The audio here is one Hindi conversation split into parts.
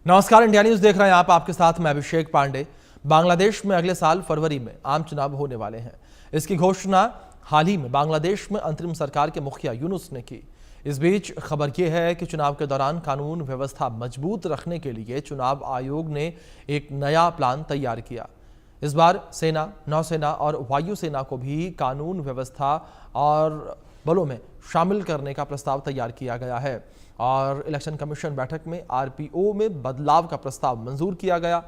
नमस्कार, इंडिया न्यूज देख रहे हैं आप। आपके साथ मैं अभिषेक पांडे। बांग्लादेश में अगले साल फरवरी में आम चुनाव होने वाले हैं। इसकी घोषणा हाल ही में बांग्लादेश में अंतरिम सरकार के मुखिया यूनुस ने की। इस बीच खबर यह है कि चुनाव के दौरान कानून व्यवस्था मजबूत रखने के लिए चुनाव आयोग ने एक नया प्लान तैयार किया। इस बार सेना, नौसेना और वायुसेना को भी कानून व्यवस्था और बलों में शामिल करने का प्रस्ताव तैयार किया गया है और इलेक्शन कमीशन बैठक में आरपीओ में बदलाव का प्रस्ताव मंजूर किया गया।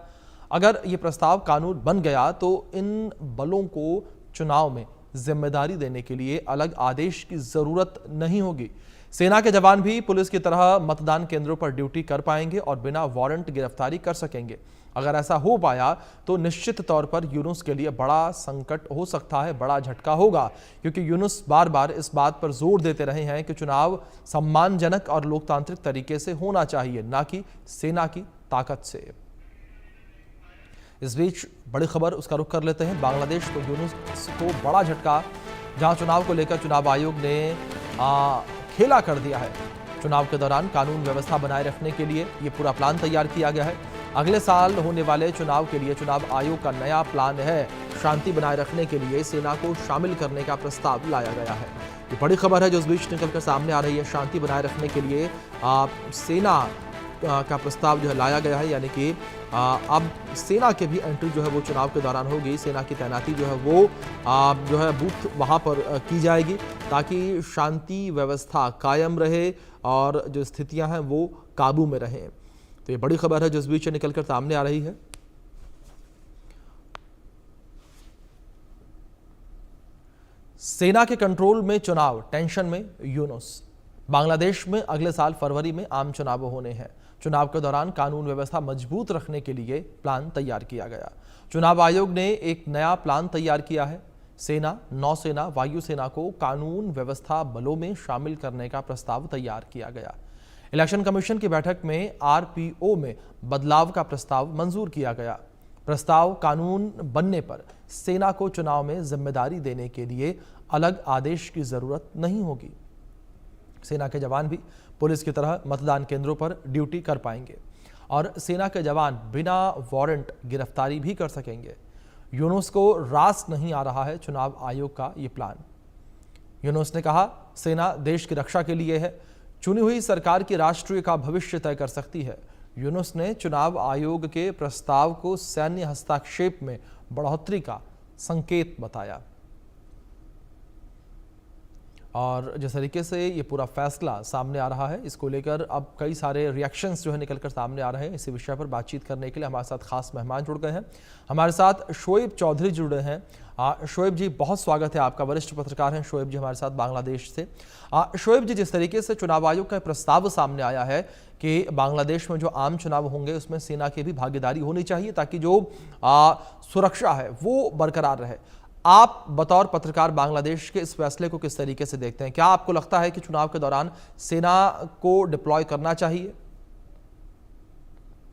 अगर ये प्रस्ताव कानून बन गया तो इन बलों को चुनाव में जिम्मेदारी देने के लिए अलग आदेश की जरूरत नहीं होगी। सेना के जवान भी पुलिस की तरह मतदान केंद्रों पर ड्यूटी कर पाएंगे और बिना वारंट गिरफ्तारी कर सकेंगे। अगर ऐसा हो पाया तो निश्चित तौर पर यूनुस के लिए बड़ा संकट हो सकता है, बड़ा झटका होगा, क्योंकि यूनुस बार बार इस बात पर जोर देते रहे हैं कि चुनाव सम्मानजनक और लोकतांत्रिक तरीके से होना चाहिए, ना कि सेना की ताकत से। इस बीच बड़ी खबर उसका रुख कर लेते हैं। बांग्लादेश को यूनुस को बड़ा झटका, जहां चुनाव को लेकर चुनाव आयोग ने खेला कर दिया है। चुनाव के दौरान कानून व्यवस्था बनाए रखने के लिए ये पूरा प्लान तैयार किया गया है। अगले साल होने वाले चुनाव के लिए चुनाव आयोग का नया प्लान है शांति बनाए रखने के लिए सेना को शामिल करने का प्रस्ताव लाया गया है। ये बड़ी खबर है जो इस बीच निकलकर सामने आ रही है। शांति बनाए रखने के लिए सेना का प्रस्ताव जो है लाया गया है, यानी कि अब सेना के भी एंट्री जो है वो चुनाव के दौरान होगी। सेना की तैनाती जो है वो जो है बूथ वहाँ पर की जाएगी ताकि शांति व्यवस्था कायम रहे और जो स्थितियां हैं वो काबू में रहें। तो ये बड़ी खबर है जो इस बीच निकलकर सामने आ रही है। सेना के कंट्रोल में चुनाव, टेंशन में यूनुस। बांग्लादेश में अगले साल फरवरी में आम चुनाव होने हैं। चुनाव के दौरान कानून व्यवस्था मजबूत रखने के लिए प्लान तैयार किया गया। चुनाव आयोग ने एक नया प्लान तैयार किया है। सेना, नौसेना, वायुसेना को कानून व्यवस्था बलों में शामिल करने का प्रस्ताव तैयार किया गया। इलेक्शन कमीशन की बैठक में आरपीओ में बदलाव का प्रस्ताव मंजूर किया गया। प्रस्ताव कानून बनने पर सेना को चुनाव में जिम्मेदारी देने के लिए अलग आदेश की जरूरत नहीं होगी। सेना के जवान भी पुलिस की तरह मतदान केंद्रों पर ड्यूटी कर पाएंगे और सेना के जवान बिना वारंट गिरफ्तारी भी कर सकेंगे। यूनुस को रास नहीं आ रहा है चुनाव आयोग का ये प्लान। यूनुस ने कहा, सेना देश की रक्षा के लिए है, चुनी हुई सरकार की राष्ट्रीय का भविष्य तय कर सकती है। यूनुस ने चुनाव आयोग के प्रस्ताव को सैन्य हस्तक्षेप में बढ़ोतरी का संकेत बताया। और जिस तरीके से ये पूरा फैसला सामने आ रहा है, इसको लेकर अब कई सारे रिएक्शंस जो है निकलकर सामने आ रहे हैं। इसी विषय पर बातचीत करने के लिए हमारे साथ खास मेहमान जुड़ गए हैं। हमारे साथ शोएब चौधरी जुड़े हैं। शोएब जी, बहुत स्वागत है आपका। वरिष्ठ पत्रकार हैं शोएब जी हमारे साथ बांग्लादेश से। शोएब जी, जिस तरीके से चुनाव आयोग का प्रस्ताव सामने आया है कि बांग्लादेश में जो आम चुनाव होंगे उसमें सेना की भी भागीदारी होनी चाहिए ताकि जो सुरक्षा है वो बरकरार रहे, आप बतौर पत्रकार बांग्लादेश के इस फैसले को किस तरीके से देखते हैं? क्या आपको लगता है कि चुनाव के दौरान सेना को डिप्लॉय करना चाहिए?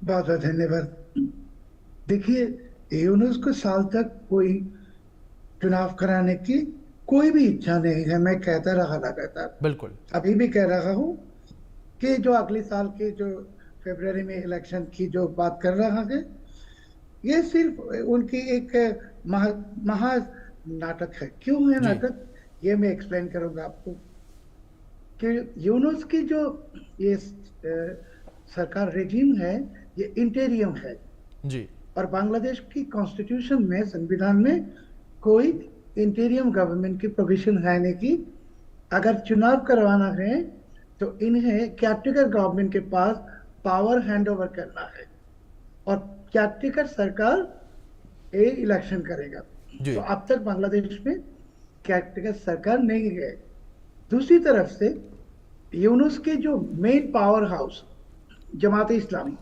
बहुत बहुत धन्यवाद। देखिए, यूनुस को साल तक कोई चुनाव कराने की कोई भी इच्छा नहीं है। मैं कहता रहा लगातार, बिल्कुल, अभी भी कह रहा हूं कि जो अगले साल के जो फरवरी में इलेक्शन की जो बात कर रहा है, ये सिर्फ उनकी एक महा नाटक है। क्यों है नाटक, ये मैं एक्सप्लेन करूंगा आपको। कि यूनुस की जो ये सरकार रेजिम है, ये इंटेरियम है जी। और बांग्लादेश की कॉन्स्टिट्यूशन में, संविधान में कोई इंटेरियम गवर्नमेंट की प्रोविजन है नहीं कि अगर चुनाव करवाना है तो इन्हें केयरटेकर गवर्नमेंट के पास पावर हैंड ओवर करना है और केयरटेकर सरकार ये इलेक्शन करेगा। तो अब तक बांग्लादेश में केयरटेकर सरकार नहीं है। दूसरी तरफ से यूनुस के जो main power house Jamaat Islami,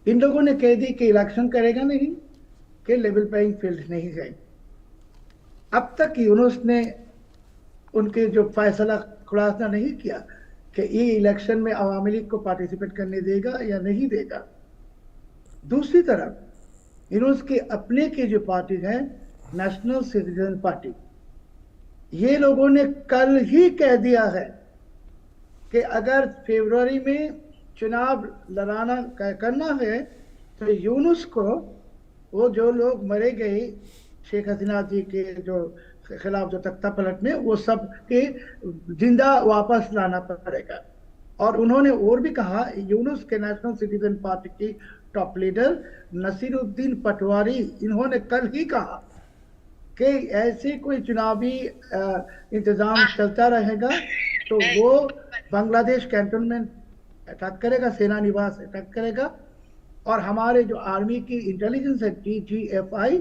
इन लोगों ने कह दी कि इलेक्शन करेगा नहीं, कि लेवल प्लेइंग फील्ड नहीं है। अब तक यूनुस ने उनके जो फैसला खुलासा नहीं किया कि ये इलेक्शन में अवामी लीग को पार्टिसिपेट करने देगा या नहीं देगा। दूसरी तरफ यूनुस के अपने की जो पार्टी है, नेशनल सिटीजन पार्टी, ये लोगों ने कल ही कह दिया है कि अगर फरवरी में चुनाव लड़ाना करना है तो यूनुस को, वो जो लोग मरे गए शेख हसीना जी के जो खिलाफ जो तख्ता पलट में, वो सब के जिंदा वापस लाना पड़ेगा। और उन्होंने और भी कहा, यूनुस के नेशनल सिटीजन पार्टी की टॉप लीडर नसीरुद्दीन पटवारी, इन्होंने कल ही कहा कि ऐसे कोई चुनावी इंतजाम चलता रहेगा तो वो बांग्लादेश कैंटोनमेंट अटैक करेगा, सेना निवास अटैक करेगा, और हमारे जो आर्मी की इंटेलिजेंस है DGFI,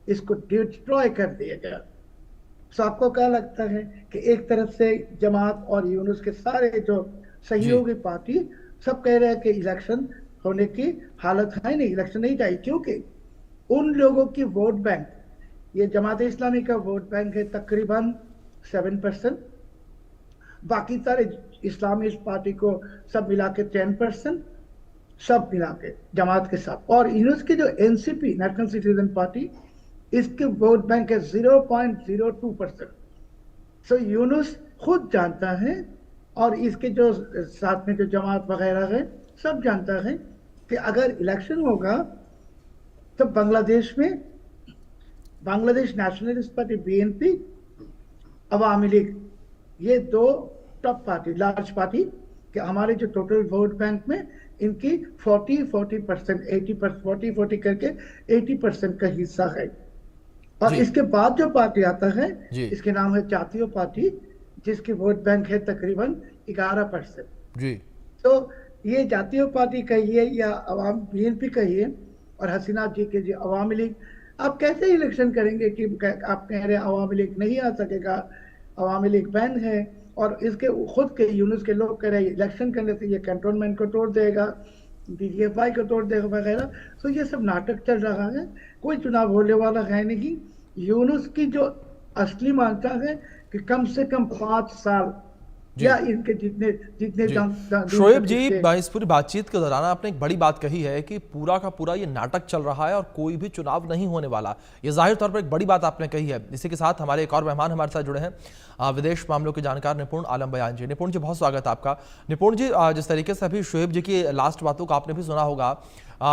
इसको डिस्ट्रॉय कर देगा। तो आपको क्या लगता है कि एक तरफ से जमात और यूनुस के सारे जो सहयोगी पार्टी सब कह रहे हैं कि इलेक्शन होने की हालत है नहीं, इलेक्शन नहीं चाहिए, क्योंकि उन लोगों की वोट बैंक, ये जमात इस्लामी का वोट बैंक है तकरीबन 7%, बाकी सारे इस्लामिस्ट पार्टी को सब मिला के 10%, सब मिला के जमात के साथ, और यूनुस की जो NCP नेशनल सिटीजन पार्टी, इसके वोट बैंक है 0.02%। सो यूनुस खुद जानता है, और इसके जो साथ में जो जमात वगैरह है सब जानता है कि अगर इलेक्शन होगा तो बांग्लादेश में बांग्लादेश नेशनलिस्ट पार्टी BNP, अवामी लीग, ये दो टॉप पार्टी, लार्ज पार्टी, कि हमारे जो टोटल वोट बैंक में इनकी 40% 80%, 40 करके 80% का हिस्सा है। और इसके बाद जो पार्टी आता है, इसके नाम है जातीय पार्टी, जिसकी वोट बैंक है तकरीबन 11%। जी। तो ये जातीय पार्टी कहिए या अवाम BNP कहिए, और हसीना जी के जो अवामी लीग, आप कैसे इलेक्शन करेंगे कि आप कह रहे हैं अवामी लीग नहीं आ सकेगा, अवामी लीग बैन है, और इसके खुद के यूनुस के लोग कह रहे हैं इलेक्शन करने से ये कैंटोनमेंट को तोड़ देगा, DGFI को तोड़ देगा वगैरह। तो ये सब नाटक चल रहा है, कोई चुनाव होने वाला है नहीं। यूनुस की जो असली मानता है कि कम से कम 5 साल या इनके जितने जितने शोएब जी, इस पूरी बातचीत के दौरान आपने एक बड़ी बात कही है कि पूरा का पूरा ये नाटक चल रहा है और कोई भी चुनाव नहीं होने वाला। ये जाहिर तौर पर एक बड़ी बात आपने कही है। इसी के साथ हमारे एक और मेहमान हमारे साथ जुड़े हैं, विदेश मामलों के जानकार निपुण आलम बयान जी। निपुण जी, बहुत स्वागत है आपका। निपुण जी, जिस तरीके से अभी शोएब जी की लास्ट बातों का आपने भी सुना होगा,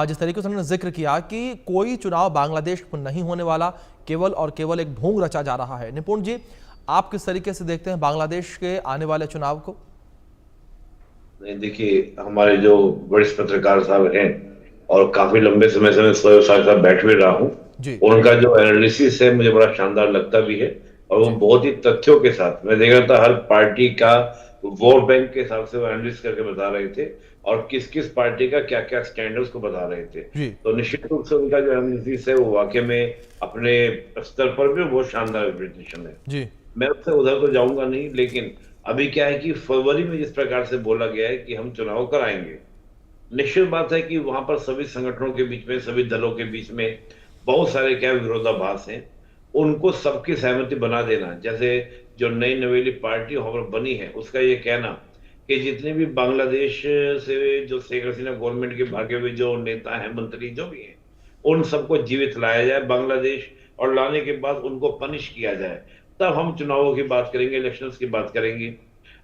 जिस तरीके से उन्होंने जिक्र किया कि कोई चुनाव बांग्लादेश में नहीं होने वाला, केवल और केवल एक ढोंग रचा जा रहा है। निपुण जी, आप किस तरीके से देखते हैं बांग्लादेश के आने वाले चुनाव को? नहीं, देखिए, हमारे जो वरिष्ठ पत्रकार साहब हैं और काफी लंबे समय से मैं शोएब साहब बैठ भी रहा हूँ, उनका जो एनालिसिस है मुझे बड़ा शानदार लगता भी है, और वो बहुत ही तथ्यों के साथ, मैं देख रहा था हर पार्टी का वोट बैंक के हिसाब से वो एनालिसिस करके बता रहे थे, और किस किस पार्टी का क्या क्या स्टैंडर्ड्स को बता रहे थे। तो निश्चित रूप से उनका जो एनालिसिस है वो वाकई में अपने स्तर पर भी बहुत शानदार प्रेजेंटेशन है। मैं उससे उधर तो जाऊंगा नहीं, लेकिन अभी क्या है कि फरवरी में जिस प्रकार से बोला गया है कि हम चुनाव कराएंगे, निश्चित बात है कि वहां पर सभी संगठनों के बीच में, सभी दलों के बीच में बहुत सारे क्या विरोधाभास हैं, उनको सबकी सहमति बना देना। जैसे जो नई नवेली पार्टी वहां पर बनी है, उसका ये कहना कि जितने भी बांग्लादेश से जो शेख हसीना गवर्नमेंट के भागे हुए जो नेता हैं, मंत्री जो भी हैं, उन सबको जीवित लाया जाए बांग्लादेश, और लाने के बाद उनको पनिश किया जाए, तब हम चुनावों की बात करेंगे, इलेक्शंस की बात करेंगे।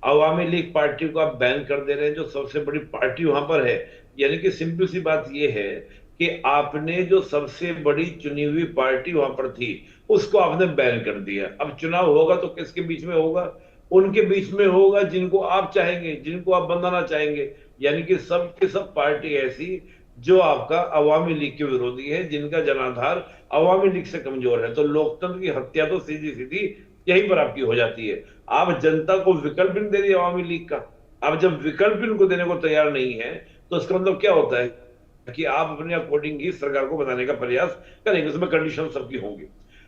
अवामी लीग पार्टी को आप बैन कर दे रहे हैं, जो सबसे बड़ी पार्टी वहां पर है। यानी कि सिंपल सी बात यह है कि आपने जो सबसे बड़ी चुनी हुई पार्टी वहां पर थी, उसको आपने बैन कर दिया। अब चुनाव होगा तो किसके बीच में होगा? उनके बीच में होगा जिनको आप चाहेंगे, जिनको आप बनाना चाहेंगे। यानी कि सब की सब पार्टी ऐसी जो आपका अवामी लीग के विरोधी है, जिनका जनाधार अवामी लीग से कमजोर है। तो लोकतंत्र की हत्या तो सीधी सीधी यहीं पर आपकी हो जाती है। आप जनता को विकल्प नहीं दे रही अवामी लीग का। आप जब विकल्प इनको देने को तैयार नहीं है, तो इसका मतलब क्या होता है कि आप अपने अकॉर्डिंग ही सरकार को बनाने का प्रयास करेंगे, उसमें कंडीशन सबकी होंगी।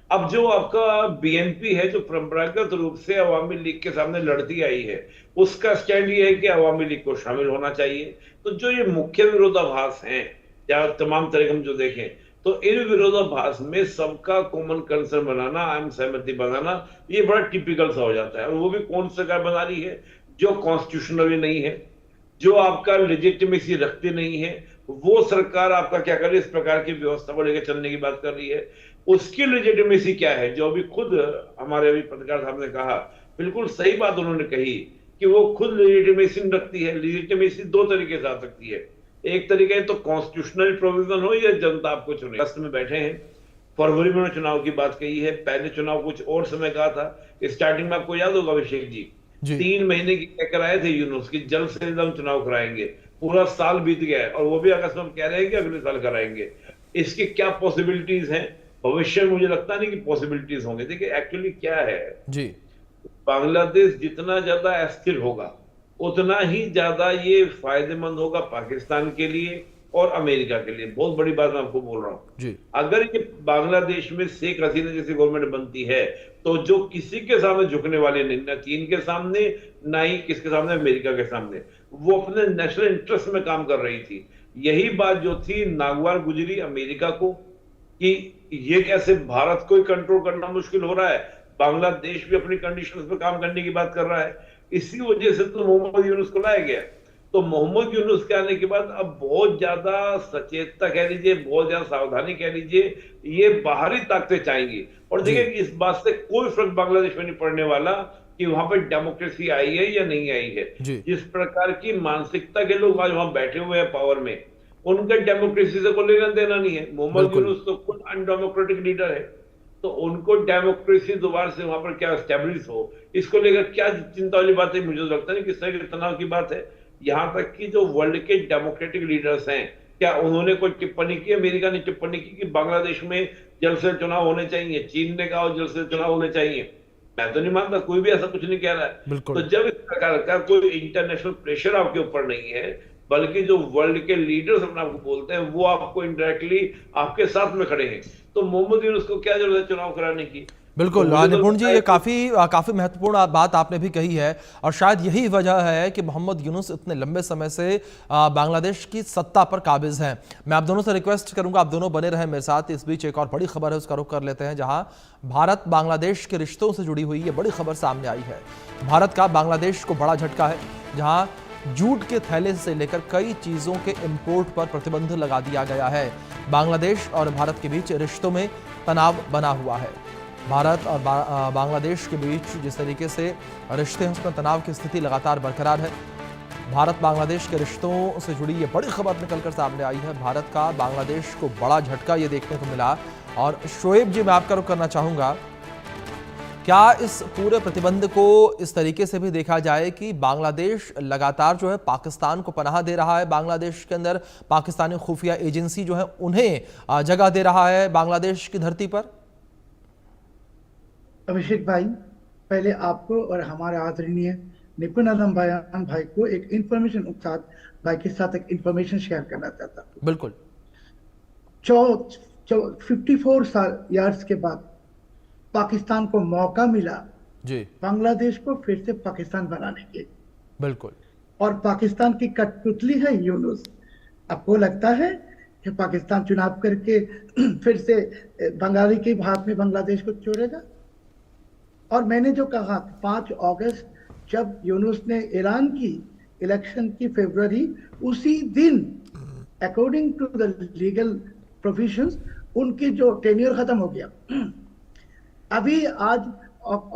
अब जो आपका BNP है, जो परंपरागत रूप से अवामी लीग के सामने लड़ती आई है, उसका स्टैंड ये है कि अवामी लीग को शामिल होना चाहिए। तो जो ये मुख्य विरोधाभास हैं, या तमाम तरह हम जो देखें, तो इन विरोधाभास में सबका कॉमन कंसर्न बनाना, आम सहमति बनाना, ये बड़ा टिपिकल सा हो जाता है। और वो भी कौन सरकार बना रही है? जो कॉन्स्टिट्यूशनली नहीं है, जो आपका लेजिटिमेसी रखती नहीं है, वो सरकार आपका क्या कर रही है? इस प्रकार की व्यवस्था को लेकर चलने की बात कर रही है। उसकी लेजिटिमेसी क्या है? जो अभी खुद हमारे अभी पत्रकार साहब ने कहा, बिल्कुल सही बात उन्होंने कही कि वो खुद लेजिटिमेसी रखती है। लेजिटिमेसी दो तरीके से आ सकती है, एक तरीका है तो कॉन्स्टिट्यूशनल प्रोविजन हो या जनता आपको चुने। अगस्त में बैठे हैं, फरवरी में उन्होंने चुनाव की बात कही है, पहले चुनाव कुछ और समय कहा था। स्टार्टिंग में आपको याद होगा अभिषेक जी 3 महीने की कह कराए थे यूनुस की जल्द से जल्द हम चुनाव कराएंगे। पूरा साल बीत गया है और वो भी अगस्त में कह रहे हैं कि अगले साल कराएंगे। इसकी क्या पॉसिबिलिटीज हैं भविष्य में, मुझे लगता नहीं कि पॉसिबिलिटीज होंगे। देखिए एक्चुअली क्या है जी, बांग्लादेश जितना ज्यादा अस्थिर होगा उतना ही ज्यादा ये फायदेमंद होगा पाकिस्तान के लिए और अमेरिका के लिए। बहुत बड़ी बात मैं आपको बोल रहा हूं, अगर ये बांग्लादेश में शेख हसीना जैसी गवर्नमेंट बनती है तो जो किसी के सामने झुकने वाले नहीं, ना चीन के सामने ना ही किसके सामने, अमेरिका के सामने। वो अपने नेशनल इंटरेस्ट में काम कर रही थी। यही बात जो थी नागवार गुजरी अमेरिका को कि ये कैसे भारत को कंट्रोल करना मुश्किल हो रहा है, बांग्लादेश भी अपनी कंडीशंस पे काम करने की बात कर रहा है। इसी वजह से तो मोहम्मद यूनुस को लाया गया। तो मोहम्मद यूनुस के आने के बाद अब बहुत ज्यादा सचेतता कह लीजिए, बहुत ज्यादा सावधानी कह लीजिए, ये बाहरी ताकतें चाहेंगी। और देखिए इस बात से कोई फर्क बांग्लादेश में नहीं पड़ने वाला कि वहां पर डेमोक्रेसी आई है या नहीं आई है। जिस प्रकार की मानसिकता के लोग आज वहां बैठे हुए हैं पावर में, उनका डेमोक्रेसी से कोई लेना देना नहीं है। मोहम्मद यूनुस तो खुद अनडेमोक्रेटिक लीडर है, तो उनको डेमोक्रेसी दोबारा से वहां पर क्या एस्टेब्लिश हो, इसको लेकर क्या चिंता वाली बात है, मुझे लगता नहीं किस तरह के तनाव की बात है। यहां तक कि जो वर्ल्ड के डेमोक्रेटिक लीडर्स हैं, क्या उन्होंने कोई टिप्पणी की? अमेरिका ने टिप्पणी की कि बांग्लादेश में जल्द से चुनाव होने चाहिए, चीन ने कहा जल्द से चुनाव होने चाहिए। मैं तो नहीं मानता, कोई भी ऐसा कुछ नहीं कह रहा है। तो जब इस प्रकार का कोई इंटरनेशनल प्रेशर आपके ऊपर नहीं है, बल्कि जो वर्ल्ड के लीडर्स अपने आपको बोलते हैं वो आपको इनडायरेक्टली आपके साथ में खड़े हैं, तो मोहम्मद यूनुस को क्या जरूरत है चुनाव कराने की? बिल्कुल निपुण जी, ये काफी महत्वपूर्ण बात आपने भी कही है और शायद यही वजह है कि मोहम्मद यूनुस इतने लंबे समय से बांग्लादेश की सत्ता पर काबिज हैं। मैं आप दोनों से रिक्वेस्ट करूंगा, आप दोनों बने रहें मेरे साथ। इस बीच एक और बड़ी खबर है, उसका रुख कर लेते हैं, जहां भारत बांग्लादेश के रिश्तों से जुड़ी हुई ये बड़ी खबर सामने आई है। भारत का बांग्लादेश को बड़ा झटका है, जहां जूट के थैले से लेकर कई चीजों के इंपोर्ट पर प्रतिबंध लगा दिया गया है। बांग्लादेश और भारत के बीच रिश्तों में तनाव बना हुआ है। भारत और बांग्लादेश के बीच जिस तरीके से रिश्ते हैं उसमें तनाव की स्थिति लगातार बरकरार है। भारत बांग्लादेश के रिश्तों से जुड़ी ये बड़ी खबर निकलकर सामने आई है। भारत का बांग्लादेश को बड़ा झटका ये देखने को मिला। और शोएब जी, मैं आपका रुख करना चाहूंगा, क्या इस पूरे प्रतिबंध को इस तरीके से भी देखा जाए कि बांग्लादेश लगातार जो है पाकिस्तान को पनाह दे रहा है, बांग्लादेश के अंदर पाकिस्तानी खुफिया एजेंसी जो है उन्हें जगह दे रहा है बांग्लादेश की धरती पर? अभिषेक भाई, पहले आपको और हमारे आदरणीय निपुण आलम बयान भाई को एक इंफॉर्मेशन भाई के साथ एक इंफॉर्मेशन शेयर करना चाहता हूँ। बिल्कुल। 54 साल इयर्स के बाद पाकिस्तान को मौका मिला जी बांग्लादेश को फिर से पाकिस्तान बनाने के। बिल्कुल। और पाकिस्तान की कठपुतली है यूनुस। आपको लगता है कि पाकिस्तान चुनाव करके फिर से बंगाली के हाथ में बांग्लादेश को छोड़ेगा? और मैंने जो कहा 5 अगस्त जब यूनुस ने ऐलान की इलेक्शन की फरवरी, उसी दिन according to the legal provisions उनकी जो टेन्योर खत्म हो गया। अभी आज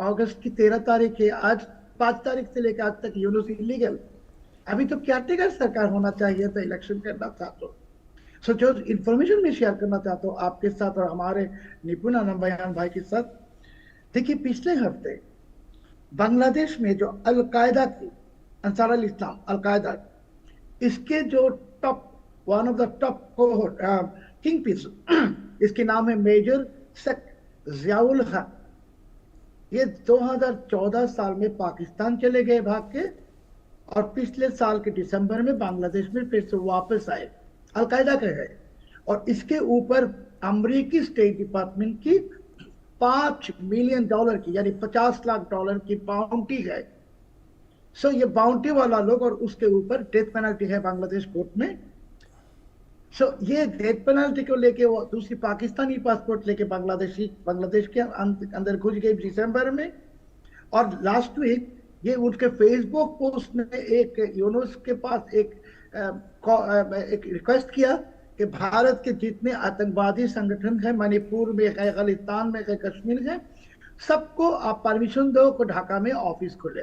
अगस्त की 13 तारीख है, आज 5 तारीख से लेकर आज तक यूनुस इलीगल। अभी तो केयरटेकर सरकार होना चाहिए था इलेक्शन करना था। तो सो जो इंफॉर्मेशन में शेयर करना चाहता हूँ आपके साथ और हमारे निपुण आलम बयान भाई के साथ, देखिए पिछले हफ्ते बांग्लादेश में जो अल-कायदा की अंसार अल इस्लाम अल-कायदा, इसके जो one of the top kingpins, इसके नाम है मेजर शेख जियाउल हक। ये 2014 साल में पाकिस्तान चले गए भाग के और पिछले साल के दिसंबर में बांग्लादेश में फिर से वापस आए, अल-कायदा के गए। और इसके ऊपर अमेरिकी स्टेट डिपार्टमेंट की $5 मिलियन की यानी $50 लाख की बाउंटी है। सो ये बाउंटी वाला लोग और उसके ऊपर डेथ पेनल्टी है बांग्लादेश कोर्ट में। सो ये डेथ पेनल्टी को लेके वो दूसरी पाकिस्तानी पासपोर्ट लेके बांग्लादेश के अंदर घुस गए दिसंबर में। और लास्ट वीक ये उनके फेसबुक पोस्ट में एक यूनुस के पास एक रिक्वेस्ट किया कि भारत के जितने आतंकवादी संगठन है, मणिपुर में है, खालिस्तान में है, कश्मीर है, सबको आप परमिशन दो को ढाका में ऑफिस खोले।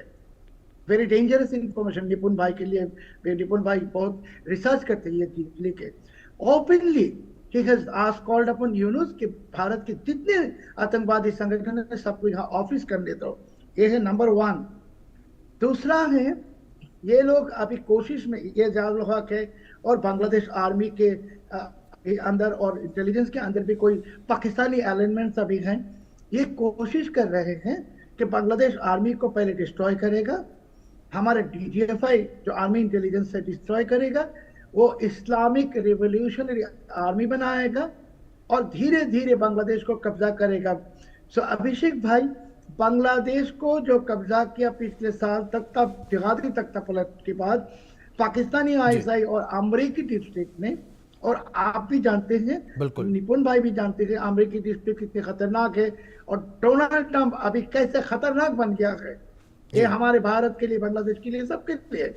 वेरी डेंजरस इंफॉर्मेशन निपुण भाई के लिए। निपुण भाई बहुत रिसर्च करते हैं ये चीज लेके। Openly he has asked called अपन यूनुस कि भारत के जितने आतंकवादी संगठन है सबको यहाँ ऑफिस करने दो। ये है नंबर 1। दूसरा है, ये लोग अभी कोशिश में, ये जाल हक है और बांग्लादेश आर्मी के अंदर और इंटेलिजेंस के अंदर भी कोई पाकिस्तानी एलिमेंट्स अभी हैं। ये कोशिश कर रहे हैं कि बांग्लादेश आर्मी को पहले डिस्ट्रॉय करेगा, हमारे डीजीएफआई जो आर्मी इंटेलिजेंस से डिस्ट्रॉय करेगा, वो इस्लामिक रिवोल्यूशनरी आर्मी बनाएगा और धीरे धीरे बांग्लादेश को कब्जा करेगा। सो अभिषेक भाई, बांग्लादेश को जो कब्जा किया पिछले साल तक जहादी तख्ता पलट के बाद पाकिस्तानी आईएसआई और अमरीकी डीप स्टेट ने, और आप भी जानते हैं, निपुण भाई भी जानते हैं अमरीकी डीप स्टेट कितने खतरनाक है और डोनाल्ड ट्रंप अभी कैसे खतरनाक बन गया है। ये हमारे भारत के लिए, बांग्लादेश के लिए, सबके लिए।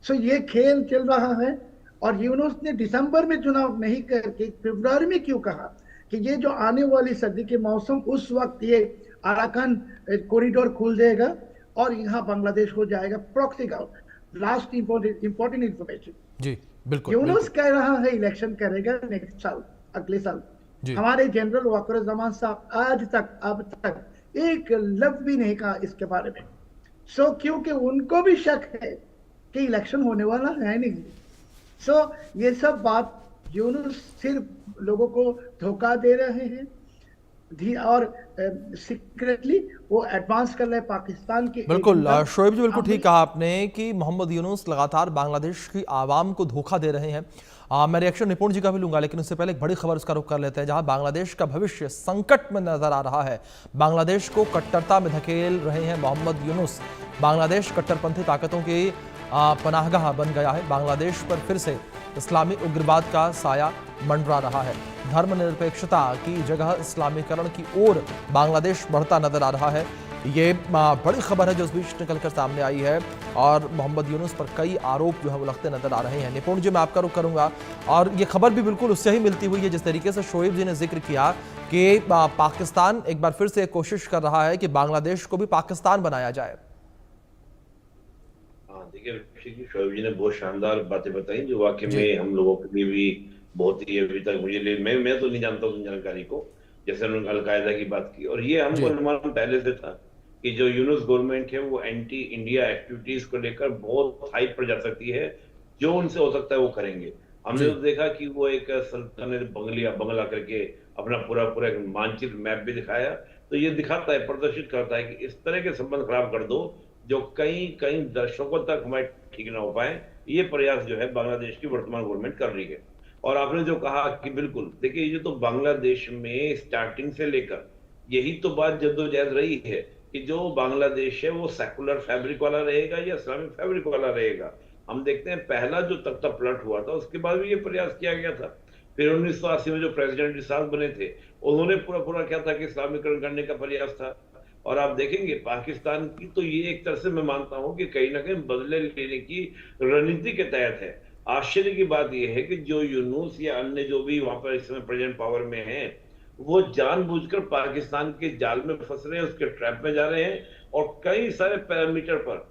सो ये खेल चल रहा है। और यूनुस ने दिसंबर में चुनाव नहीं करके फरवरी में क्यों कहा कि ये जो आने वाली सर्दी के मौसम, उस वक्त ये अराकान कॉरिडोर खुल देगा और यहाँ बांग्लादेश हो जाएगा proxy guard. Last important information जी, बिल्कुल यूनुस कह रहा है इलेक्शन करेगा नेक्स्ट साल, अगले साल। हमारे जनरल वकरुज्जमान साहब आज तक, अब तक एक लफ्ज भी नहीं कहा इसके बारे में। सो क्योंकि उनको भी शक है कि इलेक्शन होने वाला है नहीं। सो ये सब बात यूनुस सिर्फ लोगों को धोखा दे रहे हैं और सीक्रेटली वो एडवांस कर रहे हैं पाकिस्तान के। बिल्कुल शोएब जी, बिल्कुल ठीक कहा आपने कि मोहम्मद यूनुस लगातार बांग्लादेश की आवाम को धोखा दे रहे हैं। मैं रिएक्शन निपुण जी का भी लूंगा, लेकिन उससे पहले एक बड़ी खबर उसका रुख कर लेते हैं, जहां बांग्लादेश का भविष्य संकट में नजर आ रहा है। बांग्लादेश को कट्टरता में धकेल रहे हैं मोहम्मद यूनुस। बांग्लादेश कट्टरपंथी ताकतों की पनाहगाह बन गया है। बांग्लादेश पर फिर से इस्लामी उग्रवाद का साया मंडरा रहा है। धर्मनिरपेक्षता की जगह इस्लामीकरण की ओर बांग्लादेश बढ़ता नजर आ रहा है। ये बड़ी खबर है जो इस बीच निकलकर सामने आई है और मोहम्मद यूनुस पर कई आरोप जो है वो लगते नजर आ रहे हैं। निपुण जी, मैं आपका रुख करूंगा और ये खबर भी बिल्कुल उससे ही मिलती हुई है जिस तरीके से शोएब जी ने जिक्र किया कि पाकिस्तान एक बार फिर से कोशिश कर रहा है कि बांग्लादेश को भी पाकिस्तान बनाया जाए। देखिए, शोएब जी ने बहुत शानदार बातें बताई जो वाकई में हम लोगों के लिए भी बहुत ही अभी तक मुझे मैं तो नहीं जानता उस जानकारी को। जैसे उन्होंने अलकायदा की बात की, और ये हमको अनुमान पहले से था कि जो यूनुस गवर्नमेंट है वो एंटी इंडिया एक्टिविटीज को लेकर बहुत हाइप पर जा सकती है। जो उनसे हो सकता है वो करेंगे। हमने तो देखा कि वो एक सल्तनत बंगला करके अपना पूरा एक मानचित्र मैप भी दिखाया। तो ये दिखाता है, प्रदर्शित करता है कि इस तरह के संबंध खराब कर दो जो कई दशकों तक हमारे ठीक ना हो पाए। ये प्रयास जो है बांग्लादेश की वर्तमान गवर्नमेंट कर रही है। और आपने जो कहा कि बिल्कुल, देखिए, ये तो बांग्लादेश में स्टार्टिंग से लेकर यही तो बात जद्दोजहद रही है कि जो बांग्लादेश है वो सेकुलर फैब्रिक वाला रहेगा या इस्लामिक फैब्रिक वाला रहेगा। हम देखते हैं पहला जो तख्ता पलट हुआ था उसके बाद भी ये प्रयास किया गया था। फिर 1980 में जो प्रेसिडेंट रिसास बने थे उन्होंने पूरा क्या था कि इस्लामीकरण करने का प्रयास था। और आप देखेंगे पाकिस्तान की तो ये एक तरह से मैं मानता हूं कि कहीं ना कहीं बदले लेने की रणनीति के तहत है। आश्चर्य की बात यह है कि जो यूनुस या अन्य जो भी वहां पर इस समय प्रेजेंट पावर में हैं, वो जानबूझकर पाकिस्तान के जाल में फंस रहे हैं, उसके ट्रैप में जा रहे हैं। और कई सारे पैरामीटर पर,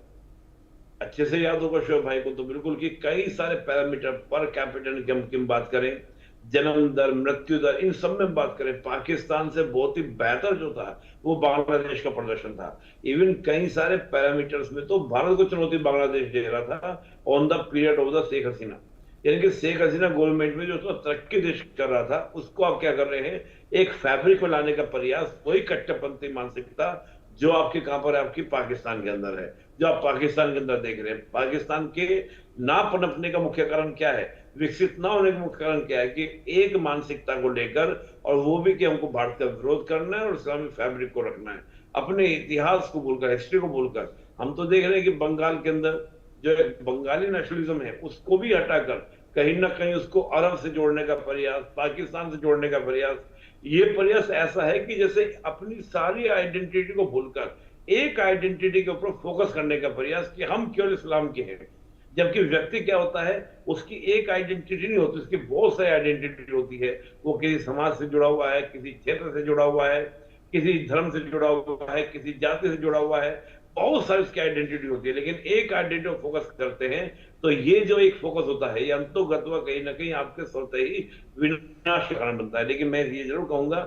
अच्छे से याद होगा शोएब भाई को तो बिल्कुल, कि कई सारे पैरामीटर पर कैपिटल की हम बात करें, जन्म दर, मृत्यु दर, इन सब में बात करें, पाकिस्तान से बहुत ही बेहतर जो था वो बांग्लादेश का प्रदर्शन था। इवन कई सारे पैरामीटर्स में तो भारत को चुनौती बांग्लादेश दे रहा था on the period of the Sheikh Hasina. यानी कि शेख हसीना गवर्नमेंट में जो तरक्की देश कर रहा था उसको आप क्या कर रहे हैं, एक फैब्रिक में लाने का प्रयास, वही कट्टरपंथी मानसिकता जो आपके कहां पर है, आपकी पाकिस्तान के अंदर है, जो आप पाकिस्तान के अंदर देख रहे हैं। पाकिस्तान के ना पनपने का मुख्य कारण क्या है, विकसित ना होने का मुख्य कारण क्या है कि एक मानसिकता को लेकर, और वो भी कि हमको भारत का विरोध करना है और इस्लामिक फैब्रिक को रखना है, अपने इतिहास को भूलकर, हिस्ट्री को भूलकर। हम तो देख रहे हैं कि बंगाल के अंदर जो बंगाली नेशनलिज्म है उसको भी हटाकर कहीं ना कहीं उसको अरब से जोड़ने का प्रयास, पाकिस्तान से जोड़ने का प्रयास। ये प्रयास ऐसा है कि जैसे अपनी सारी आइडेंटिटी को भूलकर एक आइडेंटिटी के ऊपर फोकस करने का प्रयास कि हम केवल इस्लाम के हैं। जबकि व्यक्ति क्या होता है, उसकी एक आइडेंटिटी नहीं होती, उसकी बहुत सारी आइडेंटिटी होती है। वो किसी समाज से जुड़ा हुआ है, किसी क्षेत्र से जुड़ा हुआ है, किसी धर्म से जुड़ा हुआ है, किसी जाति से जुड़ा हुआ है। बहुत सारी इसकी आइडेंटिटी होती है, लेकिन एक आइडेंटिटी फोकस करते हैं तो ये जो एक फोकस होता है ये अंतोगत्वा कहीं ना कहीं आपके स्वतः ही विनाश का कारण बनता है। लेकिन मैं ये जरूर कहूंगा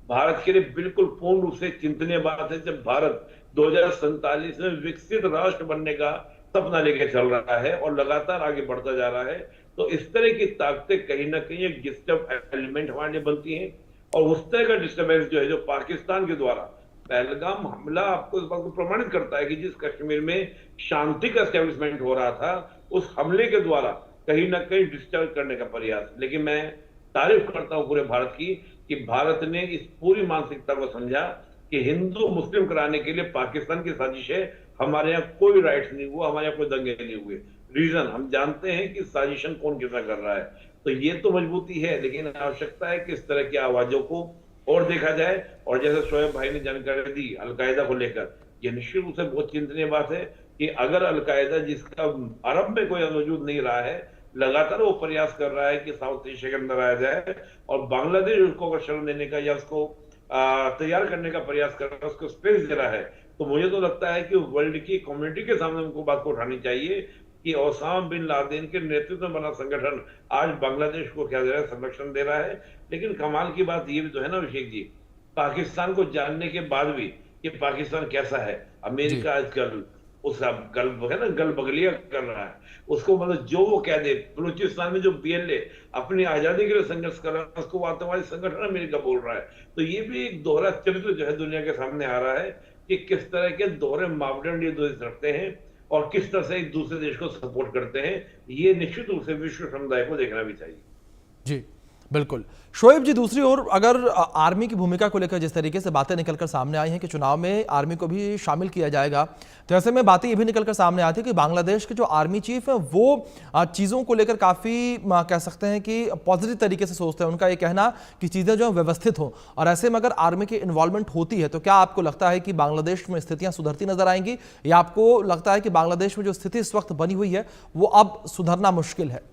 भारत के लिए बिल्कुल पूर्ण रूप से चिंतनीय बात है जब भारत 2047 में विकसित राष्ट्र बनने का सपना लेके चल रहा है और लगातार आगे बढ़ता जा रहा है। तो इस तरह की ताकतें कहीं ना कहीं एक डिस्टर्ब एलिमेंट हमारे लिए बनती हैं, और उस तरह का डिस्टर्बेंस जो है जो पाकिस्तान के द्वारा पहलगाम हमला आपको इस बात को प्रमाणित करता है कि जिस कश्मीर में शांति का एस्टेब्लिशमेंट हो रहा था उस हमले के द्वारा कहीं ना कहीं डिस्टर्ब करने का प्रयास। लेकिन मैं तारीफ करता हूं पूरे भारत की कि भारत ने इस पूरी मानसिकता को समझा कि हिंदू मुस्लिम कराने के लिए पाकिस्तान की साजिश है, हमारे यहाँ कोई राइट्स नहीं हुआ, हमारे यहाँ कोई दंगे नहीं हुए। रीजन हम जानते हैं कि साजिशन कौन कितना कर रहा है, तो ये तो मजबूती है, लेकिन आवश्यकता है कि इस तरह की आवाजों को और देखा जाए। और जैसे शोएब भाई ने जानकारी दी अलकायदा को लेकर, ये निश्चित रूप से बहुत चिंतनीय बात है कि अगर अलकायदा जिसका अरब में कोई मौजूद नहीं रहा है लगातार वो प्रयास कर रहा है कि साउथ एशिया के अंदर आया जाए और बांग्लादेश उसको शरण देने का या उसको तैयार करने का प्रयास कर रहा है, उसको स्पेस दे रहा है, तो मुझे तो लगता है कि वर्ल्ड की कम्युनिटी के सामने उनको बात को उठानी चाहिए कि ओसामा बिन लादेन के नेतृत्व में बना संगठन आज बांग्लादेश को क्या दे रहा है, संरक्षण दे रहा है। लेकिन कमाल की बात ये भी तो है ना अभिषेक जी, पाकिस्तान को जानने के बाद भी कि पाकिस्तान कैसा है, अमेरिका आजकल उस गल है ना गल बगलिया कर रहा है उसको, मतलब जो वो कह दे। बलूचिस्तान में जो बीएलए अपनी आजादी के लिए संघर्ष कर रहा है उसको आतंकवादी संगठन अमेरिका बोल रहा है। तो ये भी एक दोहरा चरित्र जो है दुनिया के सामने आ रहा है कि किस तरह के दोहरे मापदंड ये दो देश रखते हैं और किस तरह से एक दूसरे देश को सपोर्ट करते हैं। ये निश्चित रूप से विश्व समुदाय को देखना भी चाहिए। जी बिल्कुल। शोएब जी, दूसरी ओर अगर आर्मी की भूमिका को लेकर जिस तरीके से बातें निकलकर सामने आई हैं कि चुनाव में आर्मी को भी शामिल किया जाएगा, तो ऐसे में बातें ये भी निकलकर सामने आती है कि बांग्लादेश के जो आर्मी चीफ हैं वो चीज़ों को लेकर काफ़ी कह सकते हैं कि पॉजिटिव तरीके से सोचते हैं। उनका ये कहना कि चीज़ें जो व्यवस्थित हों, और ऐसे में अगर आर्मी की इन्वॉल्वमेंट होती है तो क्या आपको लगता है कि बांग्लादेश में स्थितियाँ सुधरती नजर आएंगी, या आपको लगता है कि बांग्लादेश में जो स्थिति इस वक्त बनी हुई है वो अब सुधरना मुश्किल है?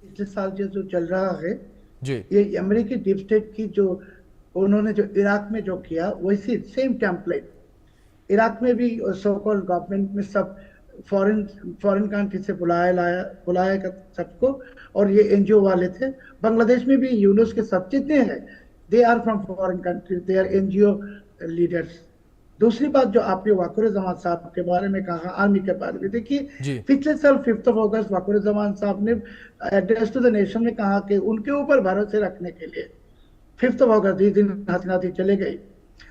पिछले साल जो चल रहा है जी, ये अमेरिकी डीप स्टेट की जो उन्होंने जो इराक में जो किया वैसी सेम टेम्पलेट इराक में भी सो कॉल्ड गवर्नमेंट में सब फॉरेन कंट्री से बुलाया सबको, और ये एनजीओ वाले थे। बांग्लादेश में भी यूनुस के सब जितने हैं they are from foreign countries, they are NGO leaders. दूसरी बात जो आपने वक़ार-ए-ज़मान साहब के बारे में कहा, आर्मी के बारे में, देखिए पिछले साल 5 अगस्त वक़ार-ए-ज़मान साहब ने एड्रेस टू द नेशन में कहा कि उनके ऊपर भरोसे रखने के लिए 5 अगस्त जिस दिन हसीना थी चले गई,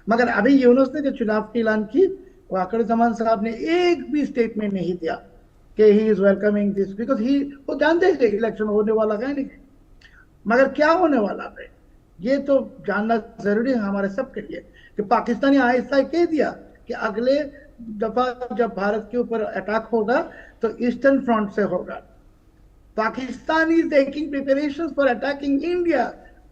मगर अभी यूनुस ने जो चुनाव की ऐलान की वक़ार-ए-ज़मान साहब ने एक भी स्टेटमेंट नहीं दिया कि he is welcoming this, because वो जानते हैं कि इलेक्शन होने वाला है नहीं, मगर क्या होने वाला है ये तो जानना जरूरी है हमारे सबके लिए कि पाकिस्तानी आहिस्ता कह दिया कि अगले दफा जब भारत के ऊपर अटैक होगा तो ईस्टर्न फ्रंट से होगा। Pakistan is taking preparations for attacking India,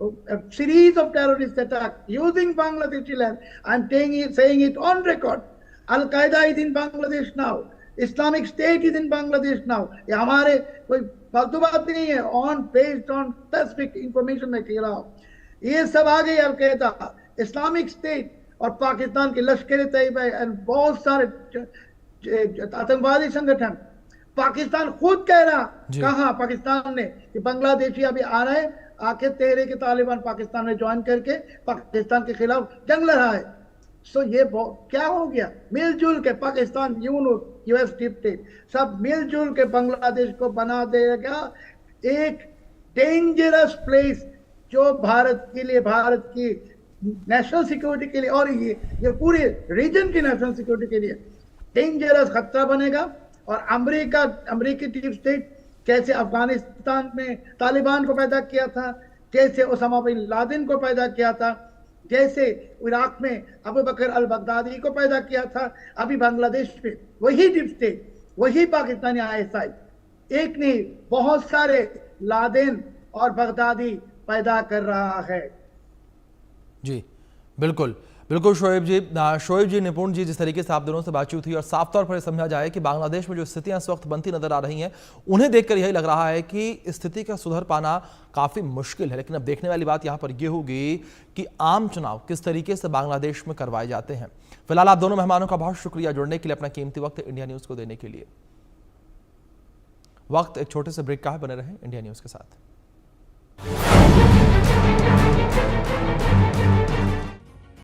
a series of terrorist attacks using Bangladeshi land. I'm saying it on record. Al Qaeda is in Bangladesh now. Islamic State is in Bangladesh now. ये हमारे कोई फालतू बात नहीं है, on based on specific information मैं कह रहा हूँ। ये सब आ गई अल कायदा, इस्लामिक स्टेट और पाकिस्तान के लश्कर तैयबा और बहुत सारे आतंकवादी संगठन। पाकिस्तान खुद कह रहा, कहा पाकिस्तान ने कि बांग्लादेशी अभी आ रहे हैं, आके तहरीक तालिबान पाकिस्तान में ज्वाइन करके पाकिस्तान के खिलाफ जंग लड़ा है। सो ये क्या हो गया, मिलजुल के पाकिस्तान, यूएस डीप स्टेट सब मिलजुल के बांग्लादेश को बना देगा एक डेंजरस प्लेस, जो भारत के लिए, भारत की नेशनल सिक्योरिटी के लिए और ये पूरे रीजन की नेशनल सिक्योरिटी के लिए डेंजरस खतरा बनेगा। और अमेरिकी डीप स्टेट कैसे अफगानिस्तान में तालिबान को पैदा किया था, कैसे ओसामा बिन लादेन को पैदा किया था, जैसे इराक में अबू बकर अल बगदादी को पैदा किया था, अभी बांग्लादेश में वही डीप स्टेट, वही पाकिस्तानी आईएसआई, एक नहीं बहुत सारे लादेन और बगदादी पैदा कर रहा है। जी बिल्कुल बिल्कुल शोएब जी निपुण जी, जिस तरीके से आप दोनों से बातचीत हुई और साफ तौर पर समझा जाए कि बांग्लादेश में जो स्थितियां इस वक्त बनती नजर आ रही हैं, उन्हें देखकर यही लग रहा है कि स्थिति का सुधर पाना काफी मुश्किल है। लेकिन अब देखने वाली बात यहां पर यह होगी कि आम चुनाव किस तरीके से बांग्लादेश में करवाए जाते हैं। फिलहाल आप दोनों मेहमानों का बहुत शुक्रिया जुड़ने के लिए, अपना कीमती वक्त इंडिया न्यूज को देने के लिए। वक्त एक छोटे से ब्रेक का है, बने रहें इंडिया न्यूज के साथ।